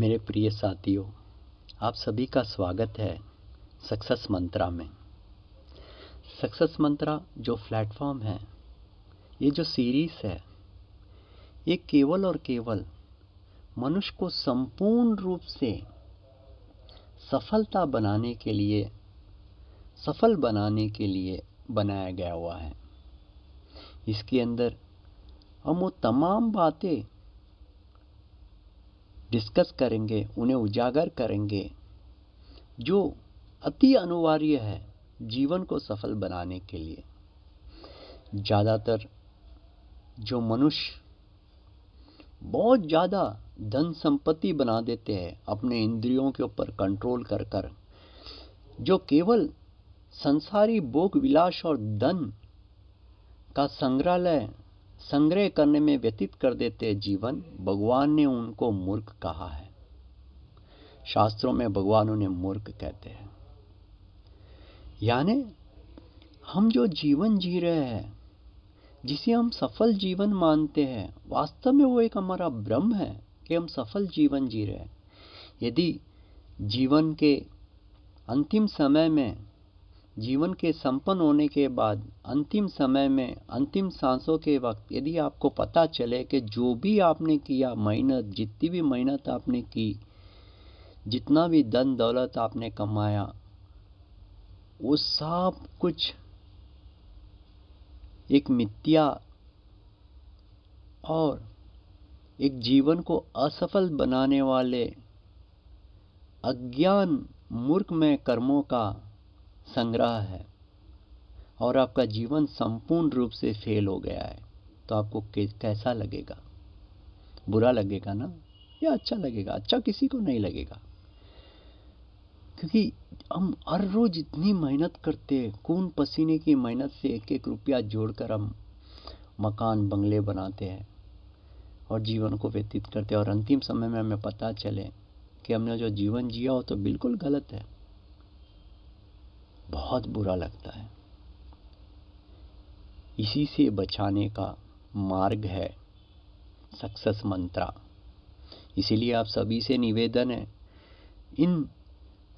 मेरे प्रिय साथियों, आप सभी का स्वागत है सक्सेस मंत्रा में। सक्सेस मंत्रा जो प्लेटफॉर्म है, ये जो सीरीज है, ये केवल और केवल मनुष्य को संपूर्ण रूप से सफल बनाने के लिए बनाया गया हुआ है। इसके अंदर हम वो तमाम बातें डिस्कस करेंगे, उन्हें उजागर करेंगे जो अति अनिवार्य है जीवन को सफल बनाने के लिए। ज़्यादातर जो मनुष्य बहुत ज़्यादा धन संपत्ति बना देते हैं अपने इंद्रियों के ऊपर कंट्रोल कर, जो केवल संसारी भोग विलास और धन का संग्रह करने में व्यतीत कर देते हैं जीवन, भगवान ने उनको मूर्ख कहा है। शास्त्रों में भगवान उन्हें मूर्ख कहते हैं। यानी हम जो जीवन जी रहे हैं, जिसे हम सफल जीवन मानते हैं, वास्तव में वो एक हमारा भ्रम है कि हम सफल जीवन जी रहे हैं। यदि जीवन के अंतिम समय में, जीवन के संपन्न होने के बाद अंतिम समय में, अंतिम सांसों के वक्त यदि आपको पता चले कि जो भी आपने किया मेहनत, जितनी भी मेहनत आपने की, जितना भी धन दौलत आपने कमाया, वो सब कुछ एक मिथ्या और एक जीवन को असफल बनाने वाले अज्ञान मूर्खमय कर्मों का संग्रह है और आपका जीवन संपूर्ण रूप से फेल हो गया है, तो आपको कैसा लगेगा? बुरा लगेगा ना, या अच्छा लगेगा? अच्छा किसी को नहीं लगेगा, क्योंकि हम हर रोज इतनी मेहनत करते हैं, खून पसीने की मेहनत से एक एक रुपया जोड़कर हम मकान बंगले बनाते हैं और जीवन को व्यतीत करते हैं, और अंतिम समय में हमें पता चले कि हमने जो जीवन जिया हो तो बिल्कुल गलत है। बहुत बुरा लगता है। इसी से बचाने का मार्ग है सक्सेस मंत्रा। इसीलिए आप सभी से निवेदन है, इन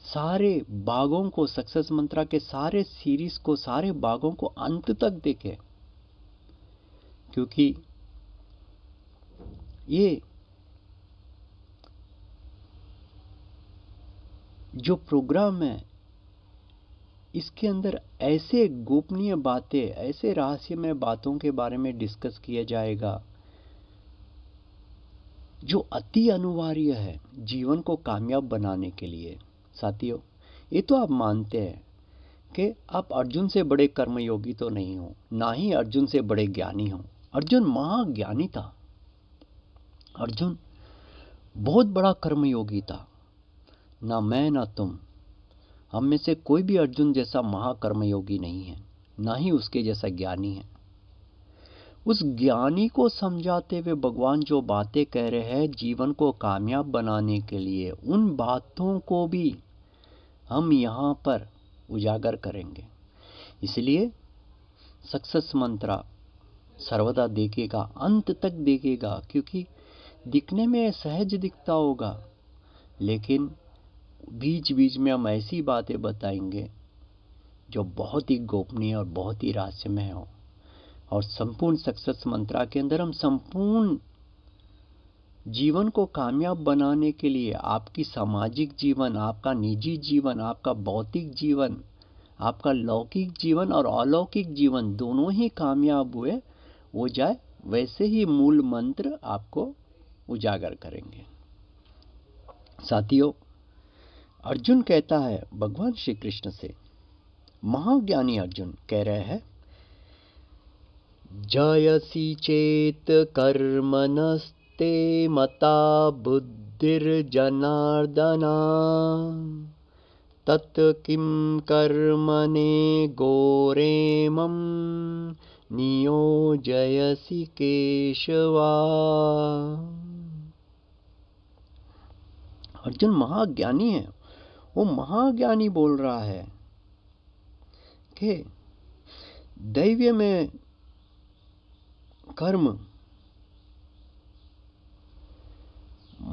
सारे भागों को, सक्सेस मंत्रा के सारे सीरीज को, सारे भागों को अंत तक देखें, क्योंकि ये जो प्रोग्राम है, इसके अंदर ऐसे गोपनीय बातें, ऐसे रहस्यमय बातों के बारे में डिस्कस किया जाएगा जो अति अनिवार्य है जीवन को कामयाब बनाने के लिए। साथियों, ये तो आप मानते हैं कि आप अर्जुन से बड़े कर्मयोगी तो नहीं हो, ना ही अर्जुन से बड़े ज्ञानी हो। अर्जुन महाज्ञानी था, अर्जुन बहुत बड़ा कर्मयोगी था। ना मैं ना तुम, हम में से कोई भी अर्जुन जैसा महाकर्मयोगी नहीं है, ना ही उसके जैसा ज्ञानी है। उस ज्ञानी को समझाते हुए भगवान जो बातें कह रहे हैं जीवन को कामयाब बनाने के लिए, उन बातों को भी हम यहाँ पर उजागर करेंगे। इसलिए सक्सेस मंत्रा सर्वदा देखेगा, अंत तक देखेगा, क्योंकि दिखने में सहज दिखता होगा, लेकिन बीच बीच में हम ऐसी बातें बताएंगे जो बहुत ही गोपनीय और बहुत ही रहस्यमय हो। और संपूर्ण सक्सेस मंत्रा के अंदर हम संपूर्ण जीवन को कामयाब बनाने के लिए, आपकी सामाजिक जीवन, आपका निजी जीवन, आपका भौतिक जीवन, आपका लौकिक जीवन और अलौकिक जीवन दोनों ही कामयाब हो जाए, वैसे ही मूल मंत्र आपको उजागर करेंगे। साथियों, अर्जुन कहता है भगवान श्री कृष्ण से, महाज्ञानी अर्जुन कह रहे हैं, जयसि चेत कर्मणस्ते मता बुद्धिर्जनार्दन, तत् किं कर्मणे घोरे मम नियोजयसि केशवा। अर्जुन महाज्ञानी है, वो महाज्ञानी बोल रहा है कि दैव्य में कर्म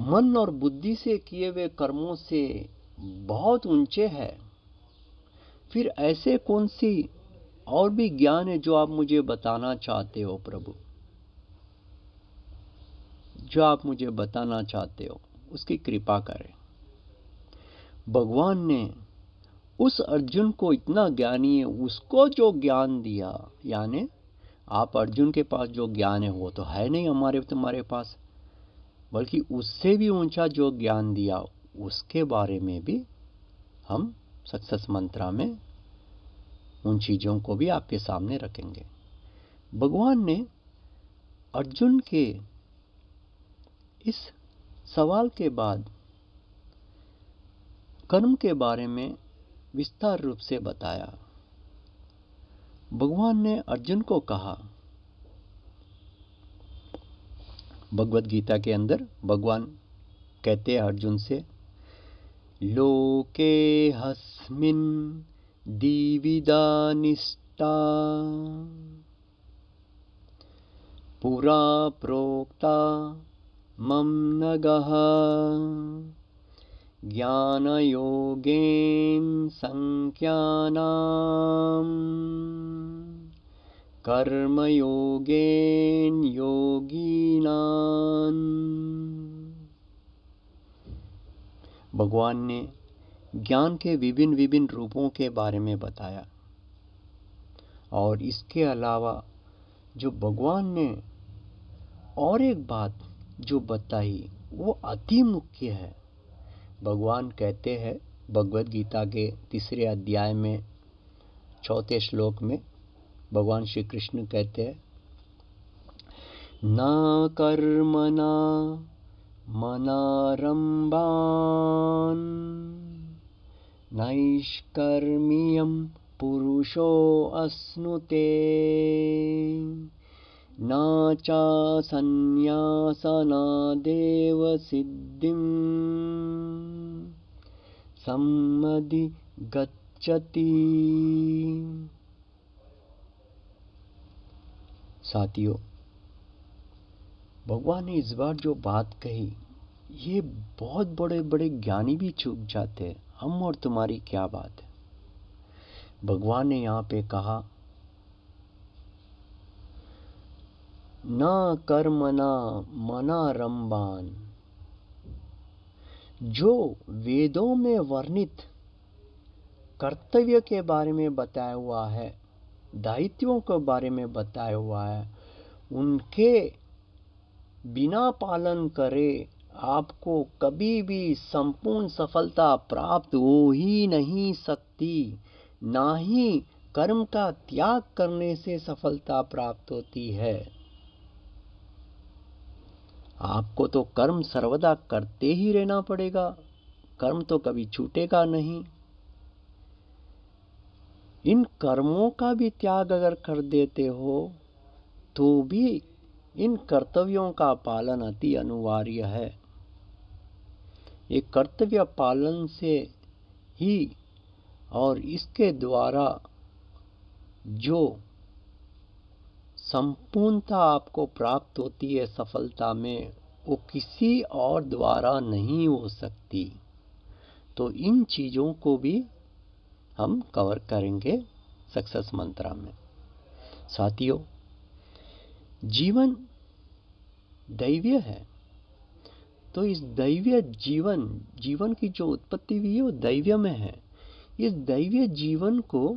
मन और बुद्धि से किए हुए कर्मों से बहुत ऊंचे है, फिर ऐसे कौन सी और भी ज्ञान है जो आप मुझे बताना चाहते हो प्रभु? जो आप मुझे बताना चाहते हो उसकी कृपा करें। भगवान ने उस अर्जुन को इतना ज्ञानी है, उसको जो ज्ञान दिया, यानी आप अर्जुन के पास जो ज्ञान है वो तो है नहीं हमारे तुम्हारे पास, बल्कि उससे भी ऊंचा जो ज्ञान दिया उसके बारे में भी हम सक्सेस मंत्रा में उन चीज़ों को भी आपके सामने रखेंगे। भगवान ने अर्जुन के इस सवाल के बाद कर्म के बारे में विस्तार रूप से बताया। भगवान ने अर्जुन को कहा, भगवत गीता के अंदर भगवान कहते हैं अर्जुन से, लोके हस्मिन दिविदा निष्ठा पुरा प्रोक्ता मम नगः ज्ञान योगेन संख्यानाम कर्म योगेन योगीनां। भगवान ने ज्ञान के विभिन्न विभिन्न रूपों के बारे में बताया, और इसके अलावा जो भगवान ने और एक बात जो बताई वो अति मुख्य है। भगवान कहते हैं भगवत गीता के 3 अध्याय में 4 श्लोक में भगवान श्री कृष्ण कहते हैं, न कर्मणा मनारंभान नैष्कर्म्यं पुरुषो अश्नुते न चा संन्यासनादेव सिद्धिं सम्मदि गच्छति। साथियों, भगवान ने इस बार जो बात कही ये बहुत बड़े बड़े ज्ञानी भी चूक जाते हैं। हम और तुम्हारी क्या बात है। भगवान ने यहाँ पे कहा, न कर्मणा मनारंभान, जो वेदों में वर्णित कर्तव्य के बारे में बताया हुआ है, दायित्वों के बारे में बताया हुआ है, उनके बिना पालन करे आपको कभी भी संपूर्ण सफलता प्राप्त हो ही नहीं सकती। ना ही कर्म का त्याग करने से सफलता प्राप्त होती है। आपको तो कर्म सर्वदा करते ही रहना पड़ेगा, कर्म तो कभी छूटेगा नहीं। इन कर्मों का भी त्याग अगर कर देते हो तो भी इन कर्तव्यों का पालन अति अनिवार्य है। ये कर्तव्य पालन से ही और इसके द्वारा जो संपूर्णता आपको प्राप्त होती है सफलता में, वो किसी और द्वारा नहीं हो सकती। तो इन चीज़ों को भी हम कवर करेंगे सक्सेस मंत्रा में। साथियों, जीवन दैवीय है, तो इस दैवीय जीवन की जो उत्पत्ति हुई है वो दैवीय में है। इस दैवीय जीवन को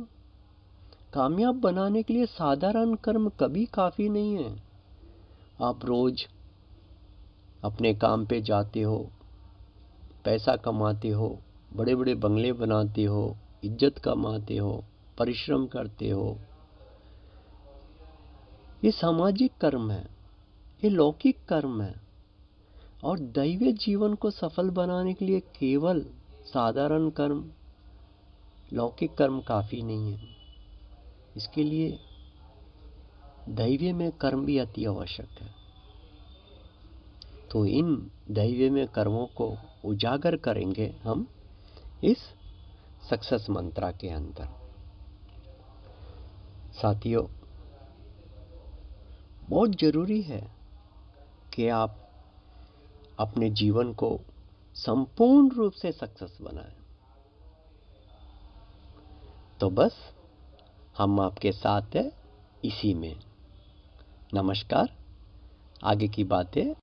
कामयाब बनाने के लिए साधारण कर्म कभी काफ़ी नहीं है। आप रोज अपने काम पे जाते हो, पैसा कमाते हो, बड़े बड़े बंगले बनाते हो, इज्जत कमाते हो, परिश्रम करते हो, ये सामाजिक कर्म है, ये लौकिक कर्म है। और दैवीय जीवन को सफल बनाने के लिए केवल साधारण कर्म, लौकिक कर्म काफ़ी नहीं है। इसके लिए दैवीय में कर्म भी अति आवश्यक है। तो इन दैवीय में कर्मों को उजागर करेंगे हम इस सक्सेस मंत्रा के अंदर। साथियों, बहुत जरूरी है कि आप अपने जीवन को संपूर्ण रूप से सक्सेस बनाएं। तो बस हम आपके साथ हैं इसी में। नमस्कार। आगे की बातें